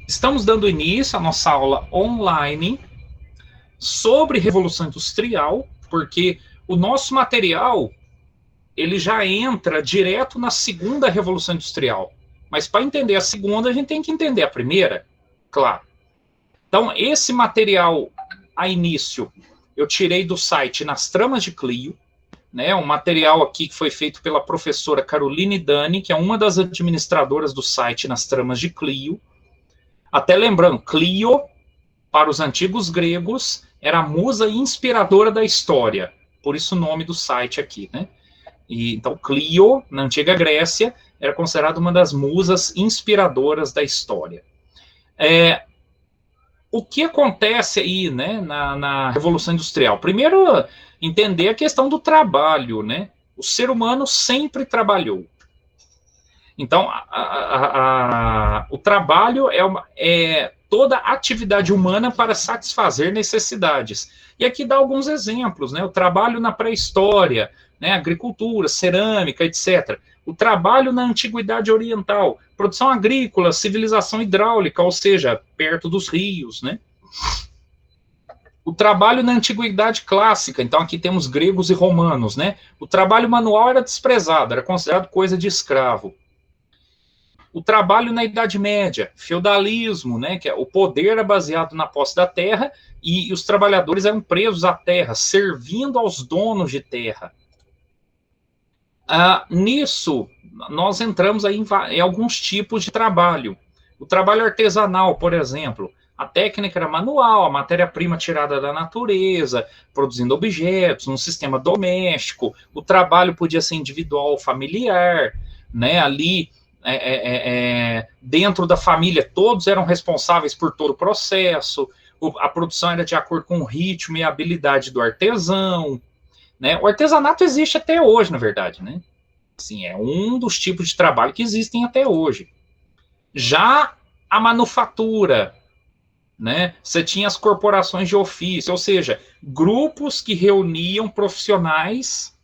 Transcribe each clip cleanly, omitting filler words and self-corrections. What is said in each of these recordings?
Estamos dando início à nossa aula online sobre Revolução Industrial, porque o nosso material ele já entra direto na segunda Revolução Industrial. Mas para entender a segunda, a gente tem que entender a primeira, claro. Então, esse material a início eu tirei do site Nas Tramas de Clio, né, um material aqui que foi feito pela professora Caroline Dani, que é uma das administradoras do site Nas Tramas de Clio. Até lembrando, Clio, para os antigos gregos, era a musa inspiradora da história. Por isso o nome do site aqui, né? E, então, Clio, na antiga Grécia, era considerada uma das musas inspiradoras da história. O que acontece aí, né, na Revolução Industrial? Primeiro, entender a questão do trabalho, né? O ser humano sempre trabalhou. Então, o trabalho é toda atividade humana para satisfazer necessidades. E aqui dá alguns exemplos, né? O trabalho na pré-história, né? Agricultura, cerâmica, etc. O trabalho na antiguidade oriental, produção agrícola, civilização hidráulica, ou seja, perto dos rios, né? O trabalho na antiguidade clássica, então aqui temos gregos e romanos, né? O trabalho manual era desprezado, era considerado coisa de escravo. O trabalho na Idade Média, feudalismo, né, que é, o poder era baseado na posse da terra e os trabalhadores eram presos à terra, servindo aos donos de terra. Nisso, nós entramos aí em alguns tipos de trabalho. O trabalho artesanal, por exemplo, a técnica era manual, a matéria-prima tirada da natureza, produzindo objetos, um sistema doméstico. O trabalho podia ser individual ou familiar, né, ali... dentro da família, todos eram responsáveis por todo o processo, a produção era de acordo com o ritmo e a habilidade do artesão, né? O artesanato existe até hoje, na verdade, né? Assim, é um dos tipos de trabalho que existem até hoje. Já a manufatura, né? Você tinha as corporações de ofício, ou seja, grupos que reuniam profissionais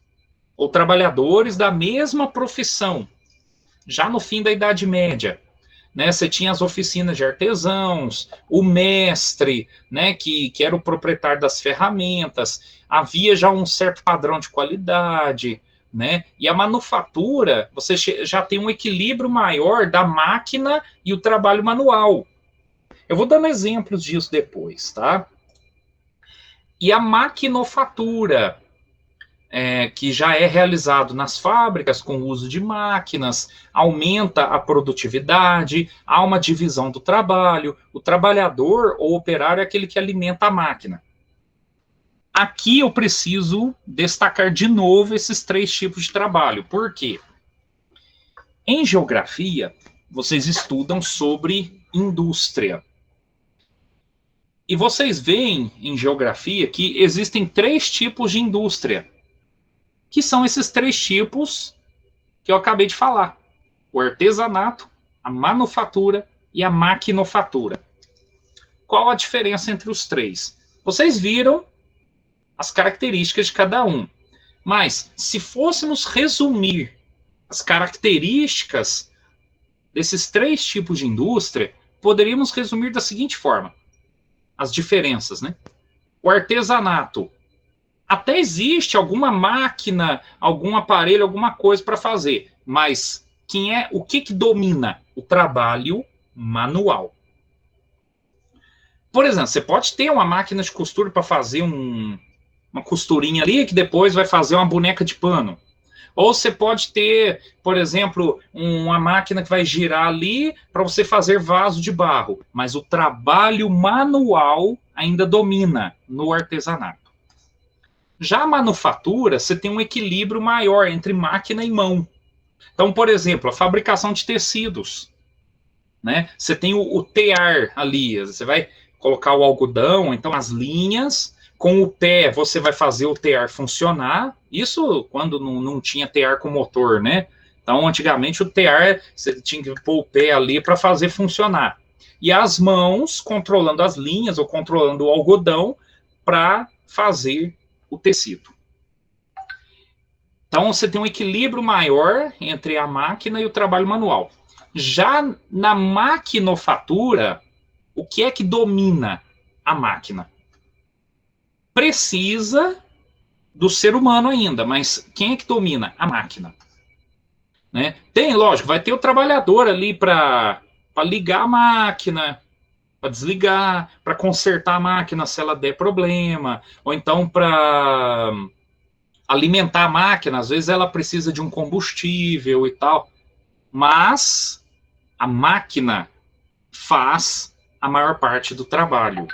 ou trabalhadores da mesma profissão. Já no fim da Idade Média, né, você tinha as oficinas de artesãos, o mestre, né, que era o proprietário das ferramentas, havia já um certo padrão de qualidade, né, e a manufatura, você já tem um equilíbrio maior da máquina e o trabalho manual. Eu vou dando exemplos disso depois, tá? E a maquinofatura, que já é realizado nas fábricas com o uso de máquinas, aumenta a produtividade, há uma divisão do trabalho, o trabalhador ou operário é aquele que alimenta a máquina. Aqui eu preciso destacar de novo esses três tipos de trabalho. Por quê? Em geografia, vocês estudam sobre indústria. E vocês veem em geografia que existem três tipos de indústria, que são esses três tipos que eu acabei de falar: o artesanato, a manufatura e a maquinofatura. Qual a diferença entre os três? Vocês viram as características de cada um, mas se fôssemos resumir as características desses três tipos de indústria, poderíamos resumir da seguinte forma: as diferenças, né? O artesanato, até existe alguma máquina, algum aparelho, alguma coisa para fazer, mas o que domina? O trabalho manual. Por exemplo, você pode ter uma máquina de costura para fazer uma costurinha ali, que depois vai fazer uma boneca de pano. Ou você pode ter, por exemplo, uma máquina que vai girar ali para você fazer vaso de barro, mas o trabalho manual ainda domina no artesanato. Já a manufatura, você tem um equilíbrio maior entre máquina e mão. Então, por exemplo, a fabricação de tecidos, né? Você tem o tear ali, você vai colocar o algodão, então as linhas, com o pé você vai fazer o tear funcionar, isso quando não tinha tear com motor, né? Então, antigamente o tear, você tinha que pôr o pé ali para fazer funcionar. E as mãos controlando as linhas ou controlando o algodão para fazer o tecido. Então, você tem um equilíbrio maior entre a máquina e o trabalho manual. Já na maquinofatura, o que é que domina a máquina? Precisa do ser humano ainda, mas quem é que domina? A máquina. Né? Tem, lógico, vai ter o trabalhador ali para ligar a máquina, para desligar, para consertar a máquina se ela der problema, ou então para alimentar a máquina, às vezes ela precisa de um combustível e tal, mas a máquina faz a maior parte do trabalho.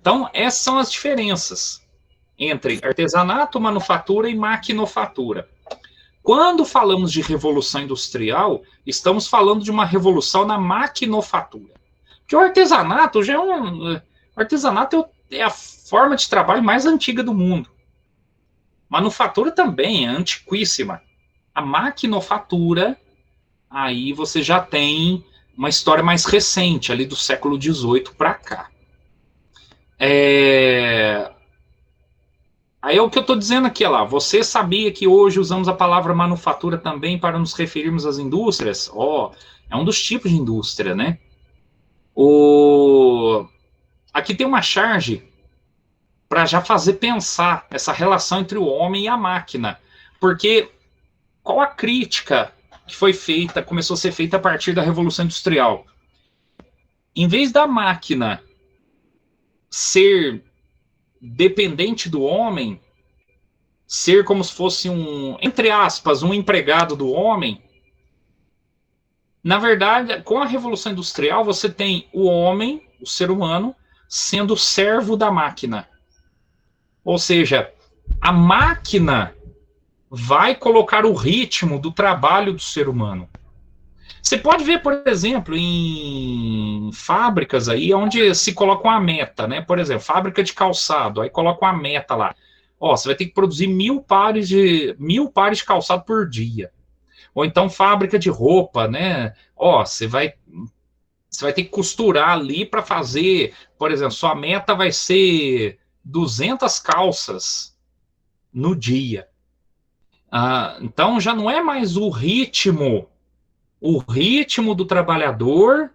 Então, essas são as diferenças entre artesanato, manufatura e maquinofatura. Quando falamos de revolução industrial, estamos falando de uma revolução na maquinofatura. Porque o artesanato já é o artesanato é a forma de trabalho mais antiga do mundo. Manufatura também é antiquíssima. A maquinofatura, aí você já tem uma história mais recente, ali do século XVIII para cá. Aí é o que eu estou dizendo aqui, lá. Você sabia que hoje usamos a palavra manufatura também para nos referirmos às indústrias? É um dos tipos de indústria, né? Aqui tem uma charge para já fazer pensar essa relação entre o homem e a máquina. Porque qual a crítica que foi feita, começou a ser feita a partir da Revolução Industrial? Em vez da máquina ser dependente do homem, ser como se fosse entre aspas, um empregado do homem, na verdade, com a Revolução Industrial, você tem o homem, o ser humano, sendo servo da máquina. Ou seja, a máquina vai colocar o ritmo do trabalho do ser humano. Você pode ver, por exemplo, em fábricas aí, onde se coloca uma meta, né? Por exemplo, fábrica de calçado, aí coloca uma meta lá. Você vai ter que produzir 1000 pares de calçado por dia. Ou então fábrica de roupa, né? Você vai ter que costurar ali para fazer, por exemplo, sua meta vai ser 200 calças no dia. Então já não é mais o ritmo do trabalhador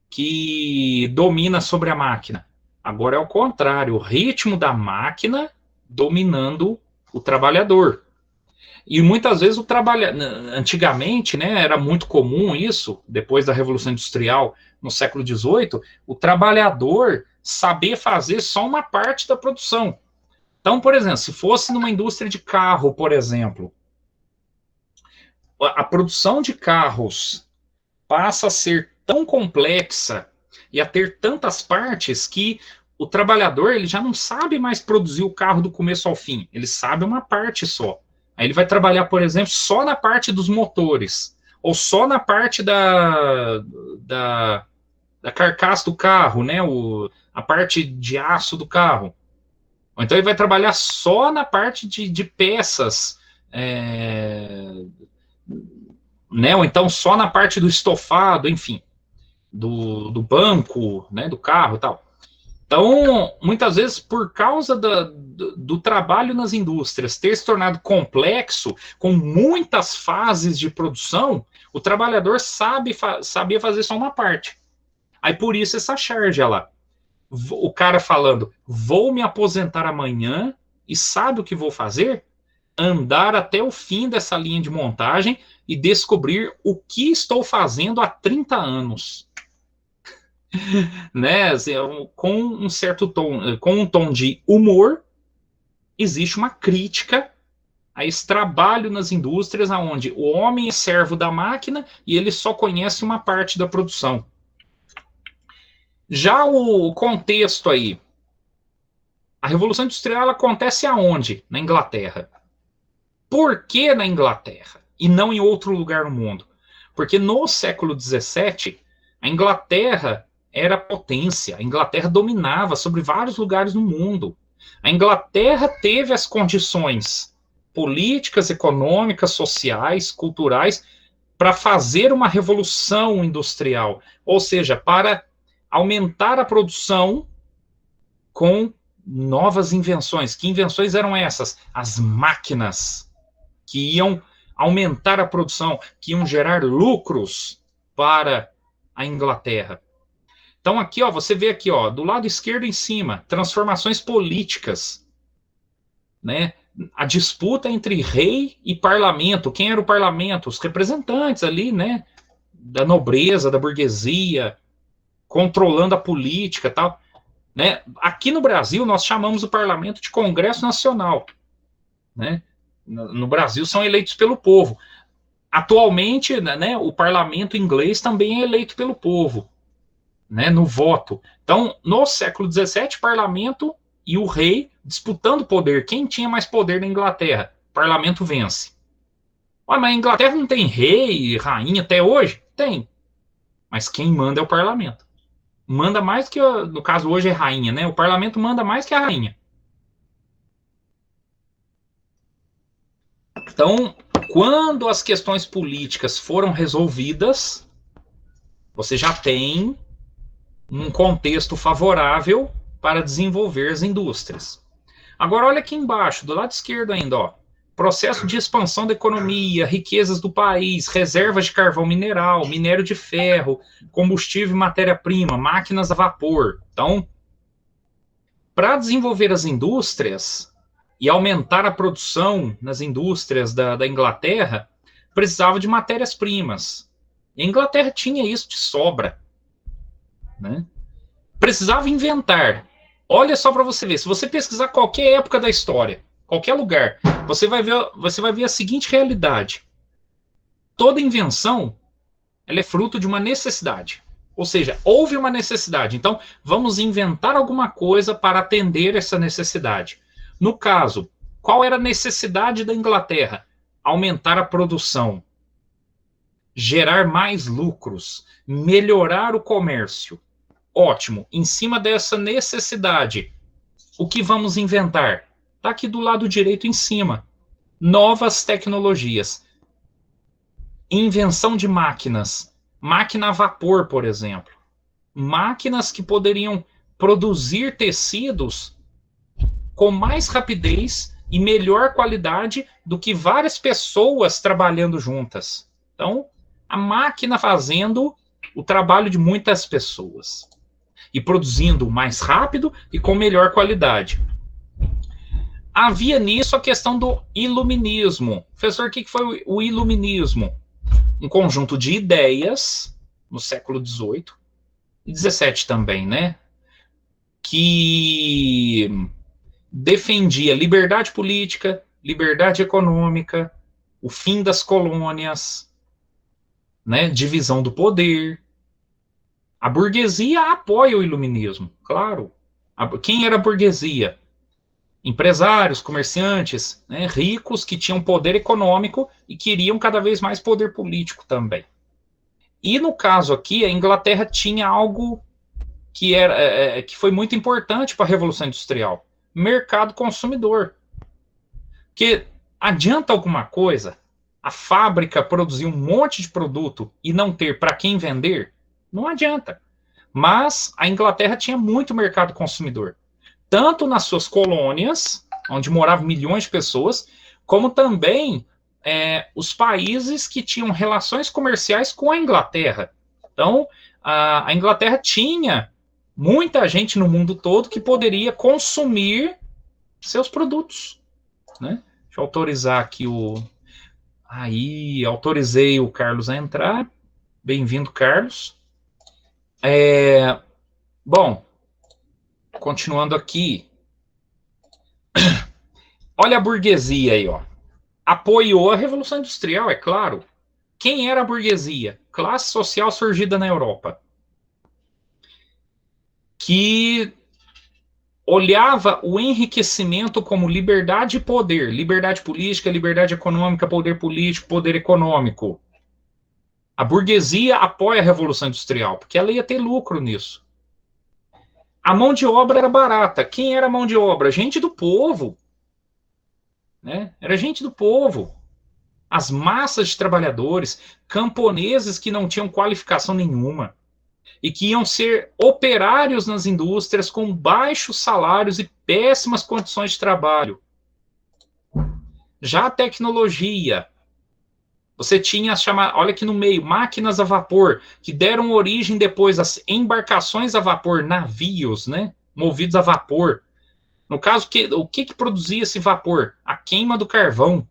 que domina sobre a máquina. Agora é o contrário, o ritmo da máquina dominando o trabalhador. E muitas vezes antigamente, né, era muito comum isso, depois da Revolução Industrial, no século XVIII, o trabalhador saber fazer só uma parte da produção. Então, por exemplo, se fosse numa indústria de carro, por exemplo, a produção de carros passa a ser tão complexa e a ter tantas partes que o trabalhador ele já não sabe mais produzir o carro do começo ao fim, ele sabe uma parte só. Aí ele vai trabalhar, por exemplo, só na parte dos motores, ou só na parte da carcaça do carro, né? A parte de aço do carro. Ou então ele vai trabalhar só na parte de peças, né? Ou então só na parte do estofado, enfim, do banco, né? Do carro e tal. Então, muitas vezes, por causa do trabalho nas indústrias ter se tornado complexo, com muitas fases de produção, o trabalhador sabia fazer só uma parte. Aí, por isso, essa charge lá. O cara falando, vou me aposentar amanhã e sabe o que vou fazer? Andar até o fim dessa linha de montagem e descobrir o que estou fazendo há 30 anos. Né, com um certo tom, com um tom de humor, existe uma crítica a esse trabalho nas indústrias onde o homem é servo da máquina e ele só conhece uma parte da produção. Já o contexto aí, a Revolução Industrial acontece aonde? Na Inglaterra. Por que na Inglaterra e não em outro lugar no mundo? Porque no século XVII, a Inglaterra era potência, a Inglaterra dominava sobre vários lugares no mundo. A Inglaterra teve as condições políticas, econômicas, sociais, culturais, para fazer uma revolução industrial, ou seja, para aumentar a produção com novas invenções. Que invenções eram essas? As máquinas, que iam aumentar a produção, que iam gerar lucros para a Inglaterra. Então aqui, ó, você vê aqui, ó, do lado esquerdo em cima, transformações políticas, né? A disputa entre rei e parlamento. Quem era o parlamento? Os representantes ali, né? Da nobreza, da burguesia, controlando a política e tal. Né? Aqui no Brasil, nós chamamos o parlamento de Congresso Nacional. Né? No Brasil, são eleitos pelo povo. Atualmente, né, o parlamento inglês também é eleito pelo povo, né, no voto. Então, no século XVII, o parlamento e o rei disputando poder. Quem tinha mais poder na Inglaterra? O parlamento vence. Mas a Inglaterra não tem rei, rainha até hoje? Tem. Mas quem manda é o parlamento. Manda mais que, no caso hoje é rainha, né? O parlamento manda mais que a rainha. Então, quando as questões políticas foram resolvidas, você já tem um contexto favorável para desenvolver as indústrias. Agora, olha aqui embaixo, do lado esquerdo ainda, ó. Processo de expansão da economia, riquezas do país, reservas de carvão mineral, minério de ferro, combustível e matéria-prima, máquinas a vapor. Então, para desenvolver as indústrias e aumentar a produção nas indústrias da Inglaterra, precisava de matérias-primas. E a Inglaterra tinha isso de sobra. Né? Precisava inventar. Olha só para você ver, se você pesquisar qualquer época da história, qualquer lugar, você vai ver a seguinte realidade. Toda invenção, ela é fruto de uma necessidade. Ou seja, houve uma necessidade. Então, vamos inventar alguma coisa para atender essa necessidade. No caso, qual era a necessidade da Inglaterra? Aumentar a produção, gerar mais lucros, melhorar o comércio. Ótimo. Em cima dessa necessidade, o que vamos inventar? Está aqui do lado direito em cima. Novas tecnologias. Invenção de máquinas. Máquina a vapor, por exemplo. Máquinas que poderiam produzir tecidos com mais rapidez e melhor qualidade do que várias pessoas trabalhando juntas. Então, a máquina fazendo o trabalho de muitas pessoas. E produzindo mais rápido e com melhor qualidade. Havia nisso a questão do iluminismo. Professor, o que foi o iluminismo? Um conjunto de ideias, no século XVIII e XVII também, né? Que defendia liberdade política, liberdade econômica, o fim das colônias, né? Divisão do poder. A burguesia apoia o iluminismo, claro. Quem era a burguesia? Empresários, comerciantes, né, ricos que tinham poder econômico e queriam cada vez mais poder político também. E no caso aqui, a Inglaterra tinha algo que foi muito importante para a Revolução Industrial: mercado consumidor. Porque adianta alguma coisa a fábrica produzir um monte de produto e não ter para quem vender? Não adianta. Mas a Inglaterra tinha muito mercado consumidor. Tanto nas suas colônias, onde moravam milhões de pessoas, como também os países que tinham relações comerciais com a Inglaterra. Então, a Inglaterra tinha muita gente no mundo todo que poderia consumir seus produtos. Né? Deixa eu autorizar aqui Aí, autorizei o Carlos a entrar. Bem-vindo, Carlos. Bom, continuando aqui. Olha a burguesia aí, ó. Apoiou a Revolução Industrial, é claro. Quem era a burguesia? Classe social surgida na Europa. Que olhava o enriquecimento como liberdade e poder. Liberdade política, liberdade econômica, poder político, poder econômico. A burguesia apoia a Revolução Industrial, porque ela ia ter lucro nisso. A mão de obra era barata. Quem era a mão de obra? Gente do povo. Né? Era gente do povo. As massas de trabalhadores, camponeses que não tinham qualificação nenhuma e que iam ser operários nas indústrias com baixos salários e péssimas condições de trabalho. Já a tecnologia. Você tinha olha aqui no meio, máquinas a vapor, que deram origem depois às embarcações a vapor, navios, né? Movidos a vapor. No caso, o que produzia esse vapor? A queima do carvão.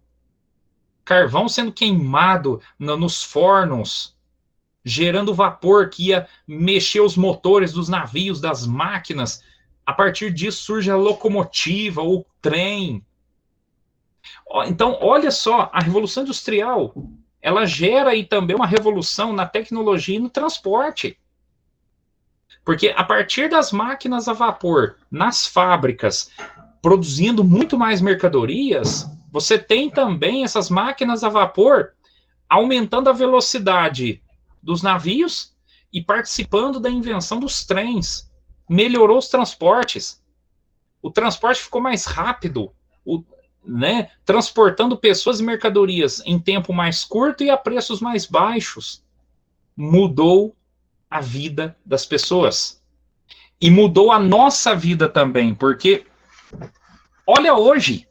Carvão sendo queimado nos fornos, gerando vapor que ia mexer os motores dos navios, das máquinas. A partir disso surge a locomotiva, o trem. Então, olha só, a Revolução Industrial, ela gera aí também uma revolução na tecnologia e no transporte. Porque a partir das máquinas a vapor, nas fábricas, produzindo muito mais mercadorias, você tem também essas máquinas a vapor aumentando a velocidade dos navios e participando da invenção dos trens. Melhorou os transportes. O transporte ficou mais rápido, né, transportando pessoas e mercadorias em tempo mais curto e a preços mais baixos. Mudou a vida das pessoas. E mudou a nossa vida também, porque olha hoje,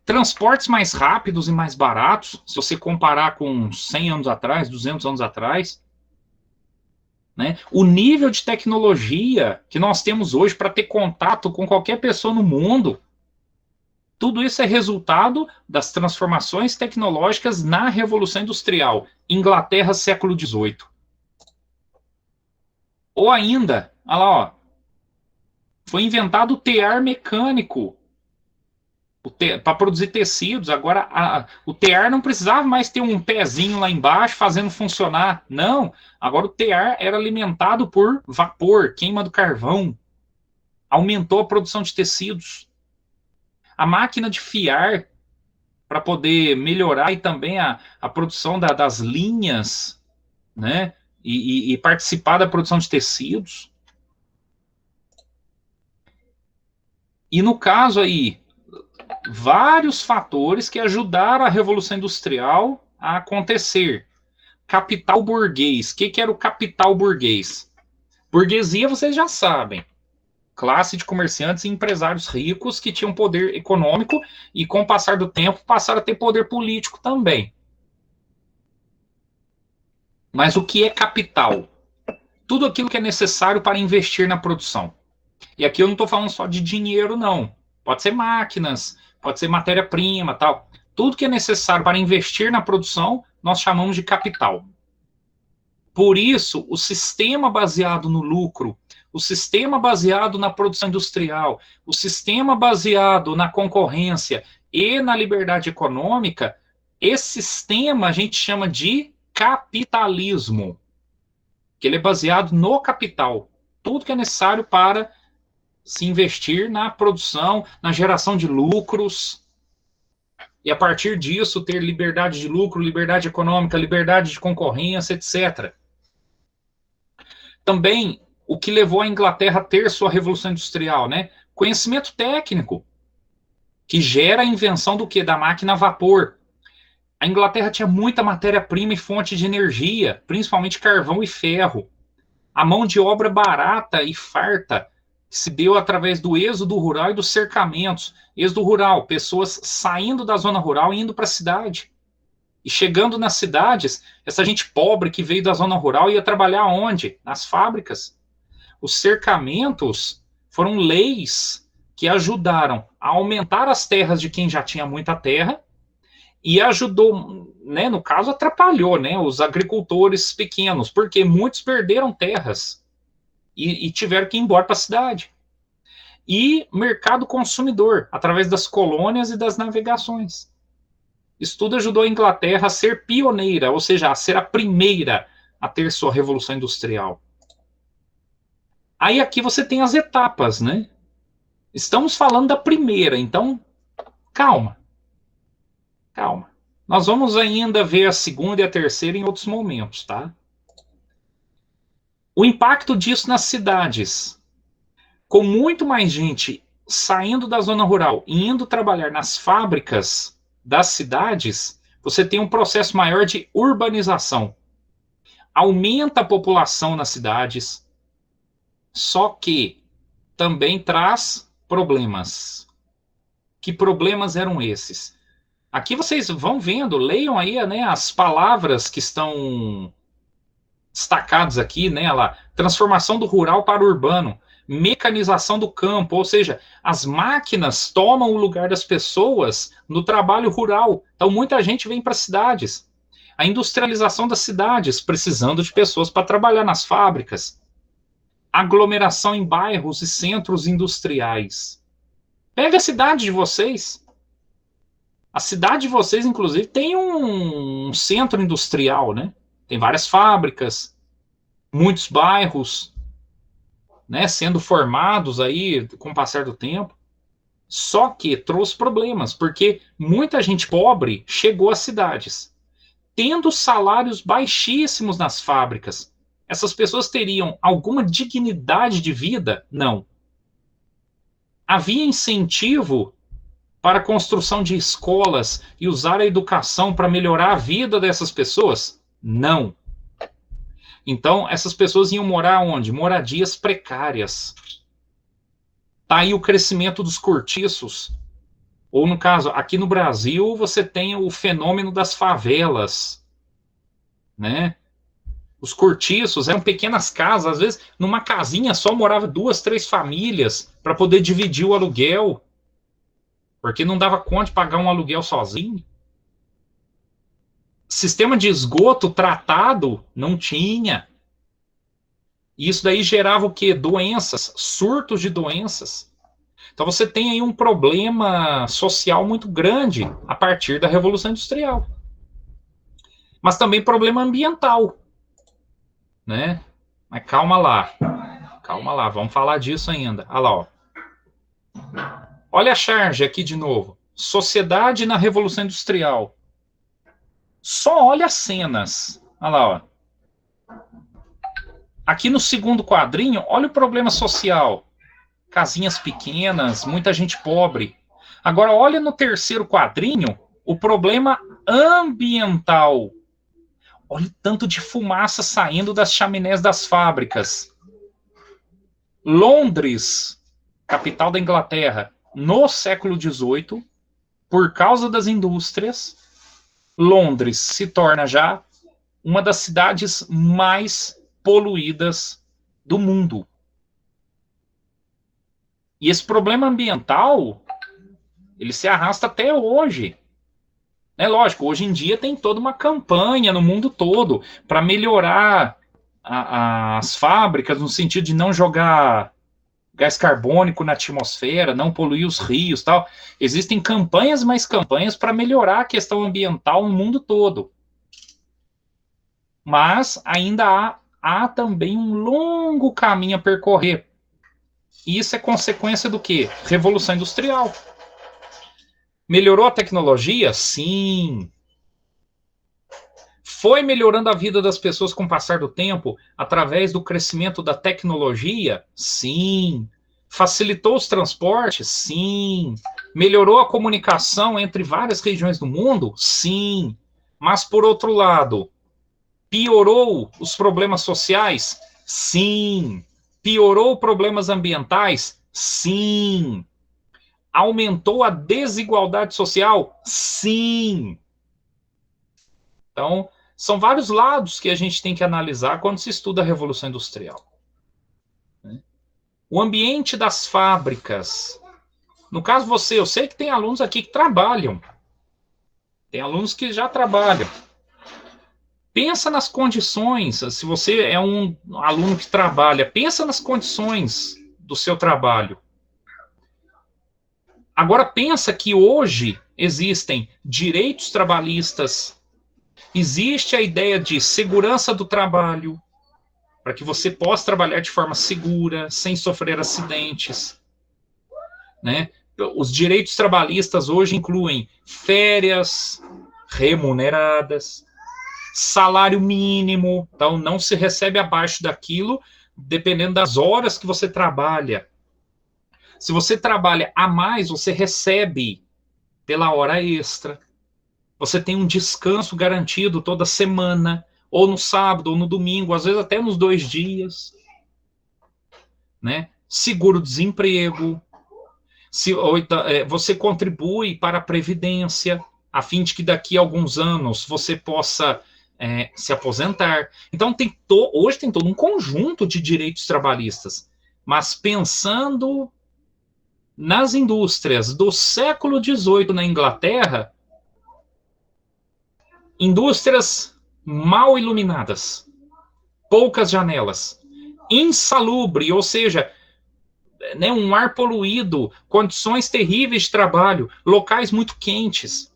transportes mais rápidos e mais baratos, se você comparar com 100 anos atrás, 200 anos atrás, né? O nível de tecnologia que nós temos hoje para ter contato com qualquer pessoa no mundo, tudo isso é resultado das transformações tecnológicas na Revolução Industrial, Inglaterra, século XVIII. Ou ainda, olha lá, ó, foi inventado o tear mecânico para produzir tecidos. Agora, o tear não precisava mais ter um pezinho lá embaixo fazendo funcionar. Não, agora o tear era alimentado por vapor, queima do carvão. Aumentou a produção de tecidos. A máquina de fiar, para poder melhorar e também a produção das linhas, né? E participar da produção de tecidos. E no caso aí, vários fatores que ajudaram a Revolução Industrial a acontecer. Capital burguês. O que era o capital burguês? Burguesia, vocês já sabem. Classe de comerciantes e empresários ricos que tinham poder econômico e, com o passar do tempo, passaram a ter poder político também. Mas o que é capital? Tudo aquilo que é necessário para investir na produção. E aqui eu não estou falando só de dinheiro, não. Pode ser máquinas, pode ser matéria-prima, tal. Tudo que é necessário para investir na produção, nós chamamos de capital. Por isso, o sistema baseado no lucro, o sistema baseado na produção industrial, o sistema baseado na concorrência e na liberdade econômica, esse sistema a gente chama de capitalismo, que ele é baseado no capital. Tudo que é necessário para se investir na produção, na geração de lucros, e a partir disso ter liberdade de lucro, liberdade econômica, liberdade de concorrência, etc. Também o que levou a Inglaterra a ter sua revolução industrial, né? Conhecimento técnico, que gera a invenção do quê? Da máquina a vapor. A Inglaterra tinha muita matéria-prima e fonte de energia, principalmente carvão e ferro. A mão de obra barata e farta se deu através do êxodo rural e dos cercamentos. Êxodo rural, pessoas saindo da zona rural e indo para a cidade. E chegando nas cidades, essa gente pobre que veio da zona rural ia trabalhar onde? Nas fábricas. Os cercamentos foram leis que ajudaram a aumentar as terras de quem já tinha muita terra e ajudou, né, no caso, atrapalhou, né, os agricultores pequenos, porque muitos perderam terras e tiveram que ir embora para a cidade. E mercado consumidor, através das colônias e das navegações. Isso tudo ajudou a Inglaterra a ser pioneira, ou seja, a ser a primeira a ter sua revolução industrial. Aí aqui você tem as etapas, né? Estamos falando da primeira, então calma. Calma. Nós vamos ainda ver a segunda e a terceira em outros momentos, tá? O impacto disso nas cidades. Com muito mais gente saindo da zona rural e indo trabalhar nas fábricas das cidades, você tem um processo maior de urbanização. Aumenta a população nas cidades, só que também traz problemas. Que problemas eram esses? Aqui vocês vão vendo, leiam aí, né, as palavras que estão destacadas aqui, né, lá, transformação do rural para o urbano, mecanização do campo, ou seja, as máquinas tomam o lugar das pessoas no trabalho rural. Então muita gente vem para as cidades. A industrialização das cidades, precisando de pessoas para trabalhar nas fábricas. Aglomeração em bairros e centros industriais. Pega a cidade de vocês. A cidade de vocês, inclusive, tem um centro industrial, né? Tem várias fábricas, muitos bairros, né, sendo formados aí com o passar do tempo. Só que trouxe problemas, porque muita gente pobre chegou às cidades, tendo salários baixíssimos nas fábricas. Essas pessoas teriam alguma dignidade de vida? Não. Havia incentivo para a construção de escolas e usar a educação para melhorar a vida dessas pessoas? Não. Então, essas pessoas iam morar onde? Moradias precárias. Tá aí o crescimento dos cortiços. Ou, no caso, aqui no Brasil, você tem o fenômeno das favelas, né? Os cortiços eram pequenas casas, às vezes, numa casinha só morava 2, 3 famílias para poder dividir o aluguel, porque não dava conta de pagar um aluguel sozinho. Sistema de esgoto tratado não tinha. E isso daí gerava o quê? Doenças, surtos de doenças. Então você tem aí um problema social muito grande a partir da Revolução Industrial. Mas também problema ambiental, né? Mas calma lá, vamos falar disso ainda. Olha lá, ó. Olha a charge aqui de novo. Sociedade na Revolução Industrial. Só olha as cenas. Olha lá, ó. Aqui no segundo quadrinho, olha o problema social. Casinhas pequenas, muita gente pobre. Agora, olha no terceiro quadrinho, o problema ambiental. Olha o tanto de fumaça saindo das chaminés das fábricas. Londres, capital da Inglaterra, no século XVIII, por causa das indústrias, Londres se torna já uma das cidades mais poluídas do mundo. E esse problema ambiental, ele se arrasta até hoje. É lógico, hoje em dia tem toda uma campanha no mundo todo para melhorar as fábricas, no sentido de não jogar gás carbônico na atmosfera, não poluir os rios, tal. Existem campanhas, mais campanhas para melhorar a questão ambiental no mundo todo. Mas ainda há também um longo caminho a percorrer. E isso é consequência do quê? Revolução Industrial. Melhorou a tecnologia? Sim. Foi melhorando a vida das pessoas com o passar do tempo através do crescimento da tecnologia? Sim. Facilitou os transportes? Sim. Melhorou a comunicação entre várias regiões do mundo? Sim. Mas, por outro lado, piorou os problemas sociais? Sim. Piorou problemas ambientais? Sim. Aumentou a desigualdade social? Sim. Então, são vários lados que a gente tem que analisar quando se estuda a Revolução Industrial. O ambiente das fábricas. No caso você, eu sei que tem alunos aqui que trabalham. Tem alunos que já trabalham. Pensa nas condições, se você é um aluno que trabalha, pensa nas condições do seu trabalho. Agora pensa que hoje existem direitos trabalhistas, existe a ideia de segurança do trabalho, para que você possa trabalhar de forma segura, sem sofrer acidentes, né? Os direitos trabalhistas hoje incluem férias remuneradas, salário mínimo, então não se recebe abaixo daquilo, dependendo das horas que você trabalha. Se você trabalha a mais, você recebe pela hora extra. Você tem um descanso garantido toda semana, ou no sábado, ou no domingo, às vezes até nos 2 dias. Né? Seguro-desemprego. Você contribui para a Previdência. a fim de que daqui a alguns anos você possa se aposentar. Então, hoje tem todo um conjunto de direitos trabalhistas, mas pensando nas indústrias do século XVIII na Inglaterra, indústrias mal iluminadas, poucas janelas, insalubre, ou seja, né, um ar poluído, condições terríveis de trabalho, locais muito quentes.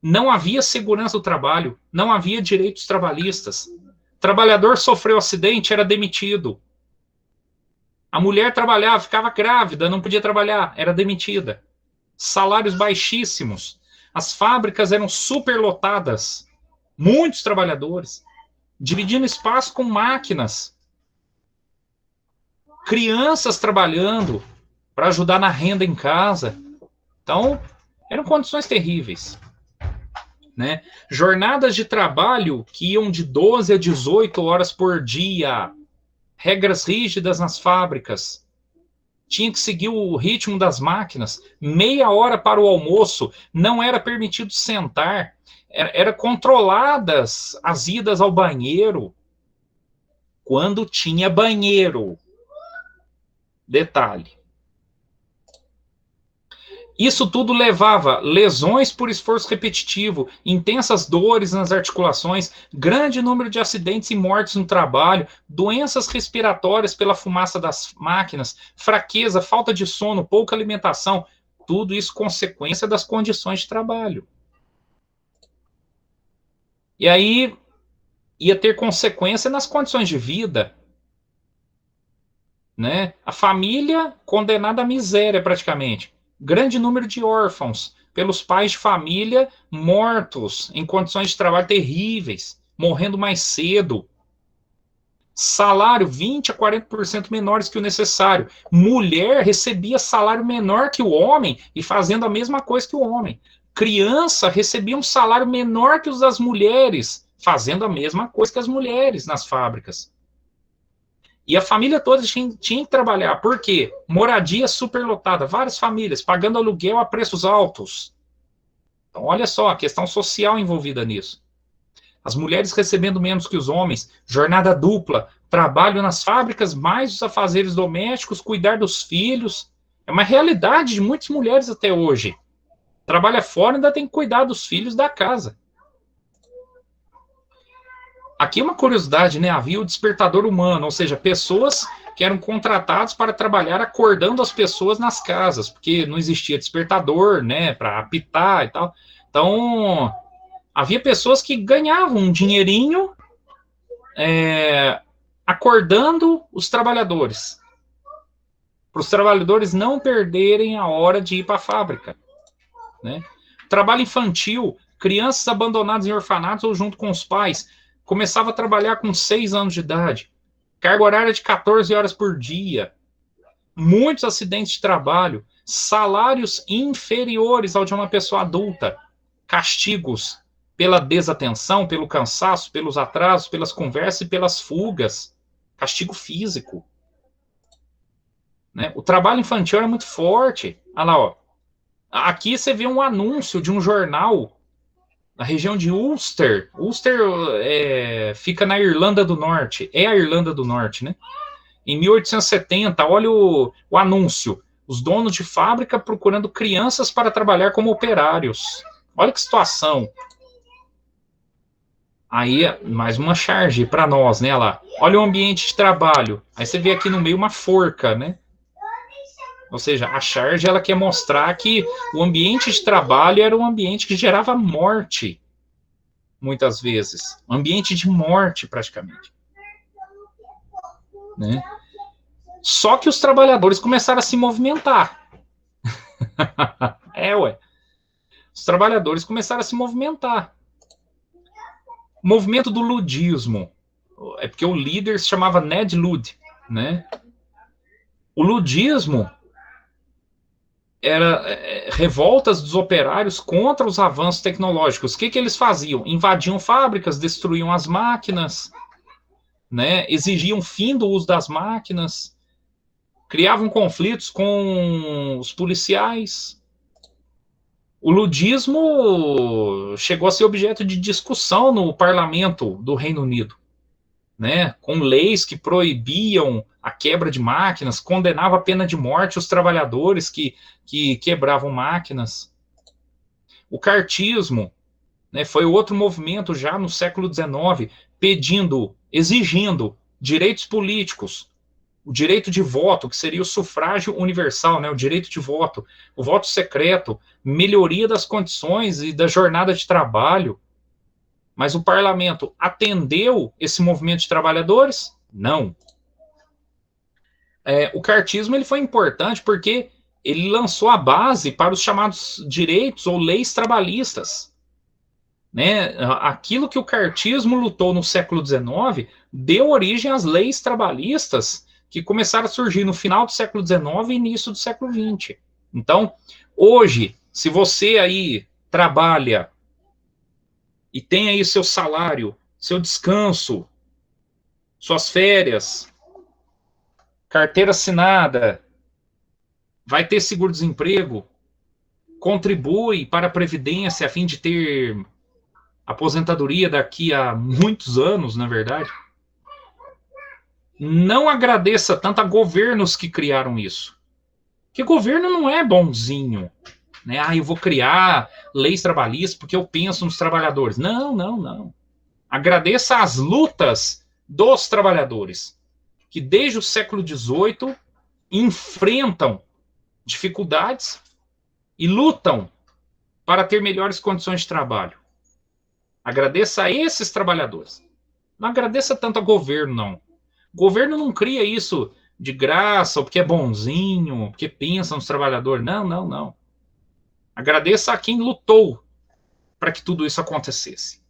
Não havia segurança do trabalho, não havia direitos trabalhistas. Trabalhador sofreu acidente, era demitido. A mulher trabalhava, ficava grávida, não podia trabalhar, era demitida. Salários baixíssimos. As fábricas eram superlotadas. Muitos trabalhadores. Dividindo espaço com máquinas. Crianças trabalhando para ajudar na renda em casa. Então, eram condições terríveis. Né? Jornadas de trabalho que iam de 12 a 18 horas por dia. Regras rígidas nas fábricas. Tinha que seguir o ritmo das máquinas. Meia hora para o almoço. Não era permitido sentar. Era controladas as idas ao banheiro. Quando tinha banheiro. Detalhe. Isso tudo levava lesões por esforço repetitivo, intensas dores nas articulações, grande número de acidentes e mortes no trabalho, doenças respiratórias pela fumaça das máquinas, fraqueza, falta de sono, pouca alimentação, tudo isso consequência das condições de trabalho. E aí ia ter consequência nas condições de vida. Né? A família condenada à miséria praticamente. Grande número de órfãos pelos pais de família mortos em condições de trabalho terríveis, morrendo mais cedo. Salário 20 a 40% menores que o necessário. Mulher recebia salário menor que o homem e fazendo a mesma coisa que o homem. Criança recebia um salário menor que os das mulheres, fazendo a mesma coisa que as mulheres nas fábricas. E a família toda tinha que trabalhar. Por quê? Moradia superlotada. Várias famílias pagando aluguel a preços altos. Então, olha só, a questão social envolvida nisso. As mulheres recebendo menos que os homens. Jornada dupla. Trabalho nas fábricas, mais os afazeres domésticos, cuidar dos filhos. É uma realidade de muitas mulheres até hoje. Trabalha fora e ainda tem que cuidar dos filhos da casa. Aqui uma curiosidade, né? Havia o despertador humano, ou seja, pessoas que eram contratadas para trabalhar acordando as pessoas nas casas, porque não existia despertador, né, para apitar e tal. Então, havia pessoas que ganhavam um dinheirinho acordando os trabalhadores, para os trabalhadores não perderem a hora de ir para a fábrica, né? Trabalho infantil, crianças abandonadas em orfanatos ou junto com os pais. Começava a trabalhar com 6 anos de idade. Carga horária de 14 horas por dia. Muitos acidentes de trabalho. Salários inferiores ao de uma pessoa adulta. Castigos pela desatenção, pelo cansaço, pelos atrasos, pelas conversas e pelas fugas. Castigo físico. Né? O trabalho infantil era muito forte. Olha lá, ó. Aqui você vê um anúncio de um jornal na região de Ulster. Ulster fica na Irlanda do Norte. É a Irlanda do Norte, né? Em 1870, olha o anúncio. Os donos de fábrica procurando crianças para trabalhar como operários. Olha que situação. Aí, mais uma charge para nós, né? Lá. Olha o ambiente de trabalho. Aí você vê aqui no meio uma forca, né? Ou seja, a charge ela quer mostrar que o ambiente de trabalho era um ambiente que gerava morte, muitas vezes. Um ambiente de morte, praticamente. Né? Só que os trabalhadores começaram a se movimentar. Os trabalhadores começaram a se movimentar. O movimento do ludismo. É porque o líder se chamava Ned Ludd, né? O ludismo era revoltas dos operários contra os avanços tecnológicos. O que eles faziam? Invadiam fábricas, destruíam as máquinas, né? Exigiam fim do uso das máquinas, criavam conflitos com os policiais. O ludismo chegou a ser objeto de discussão no parlamento do Reino Unido, né, com leis que proibiam a quebra de máquinas, condenava a pena de morte os trabalhadores que quebravam máquinas. O cartismo, né, foi outro movimento já no século XIX, exigindo direitos políticos, o direito de voto, que seria o sufrágio universal, né, o direito de voto, o voto secreto, melhoria das condições e da jornada de trabalho. Mas o parlamento atendeu esse movimento de trabalhadores? Não. O cartismo ele foi importante porque ele lançou a base para os chamados direitos ou leis trabalhistas. Né? Aquilo que o cartismo lutou no século XIX deu origem às leis trabalhistas que começaram a surgir no final do século XIX e início do século XX. Então, hoje, se você aí trabalha e tem aí seu salário, seu descanso, suas férias, carteira assinada, vai ter seguro-desemprego, contribui para a Previdência a fim de ter aposentadoria daqui a muitos anos, na verdade, não agradeça tanto a governos que criaram isso. Porque governo não é bonzinho. Né? Eu vou criar leis trabalhistas porque eu penso nos trabalhadores. Não, não, não. Agradeça as lutas dos trabalhadores, que desde o século XVIII enfrentam dificuldades e lutam para ter melhores condições de trabalho. Agradeça a esses trabalhadores. Não agradeça tanto ao governo, não. O governo não cria isso de graça, ou porque é bonzinho, porque pensa nos trabalhadores. Não, não, não. Agradeça a quem lutou para que tudo isso acontecesse.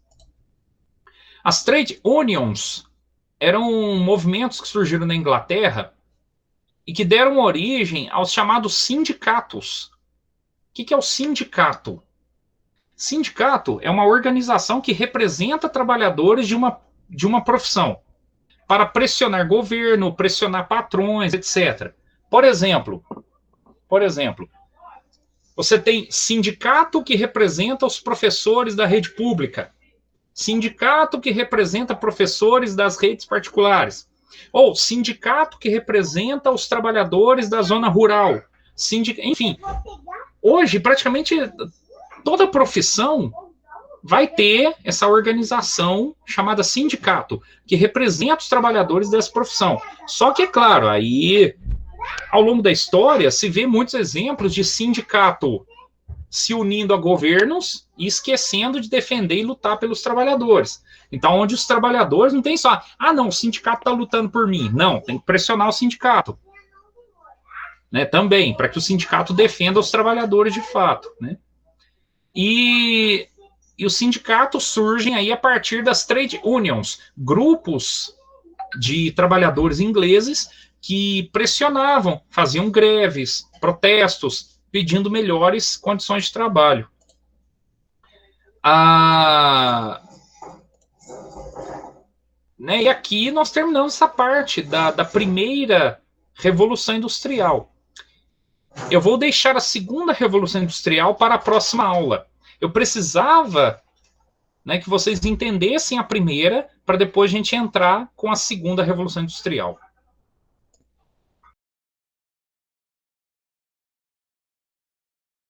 As trade unions eram movimentos que surgiram na Inglaterra e que deram origem aos chamados sindicatos. O que é o sindicato? Sindicato é uma organização que representa trabalhadores de uma profissão para pressionar governo, pressionar patrões, etc. Por exemplo, você tem sindicato que representa os professores da rede pública, sindicato que representa professores das redes particulares, ou sindicato que representa os trabalhadores da zona rural. Enfim, hoje praticamente toda profissão vai ter essa organização chamada sindicato, que representa os trabalhadores dessa profissão. Só que, é claro, aí, ao longo da história, se vê muitos exemplos de sindicato se unindo a governos e esquecendo de defender e lutar pelos trabalhadores. Então, onde os trabalhadores não tem só, não, o sindicato está lutando por mim. Não, tem que pressionar o sindicato. Né, também, para que o sindicato defenda os trabalhadores de fato. Né? E os sindicatos surgem aí a partir das trade unions, grupos de trabalhadores ingleses que pressionavam, faziam greves, protestos, pedindo melhores condições de trabalho. Né, e aqui nós terminamos essa parte da primeira Revolução Industrial. Eu vou deixar a segunda Revolução Industrial para a próxima aula. Eu precisava, né, que vocês entendessem a primeira, para depois a gente entrar com a segunda Revolução Industrial.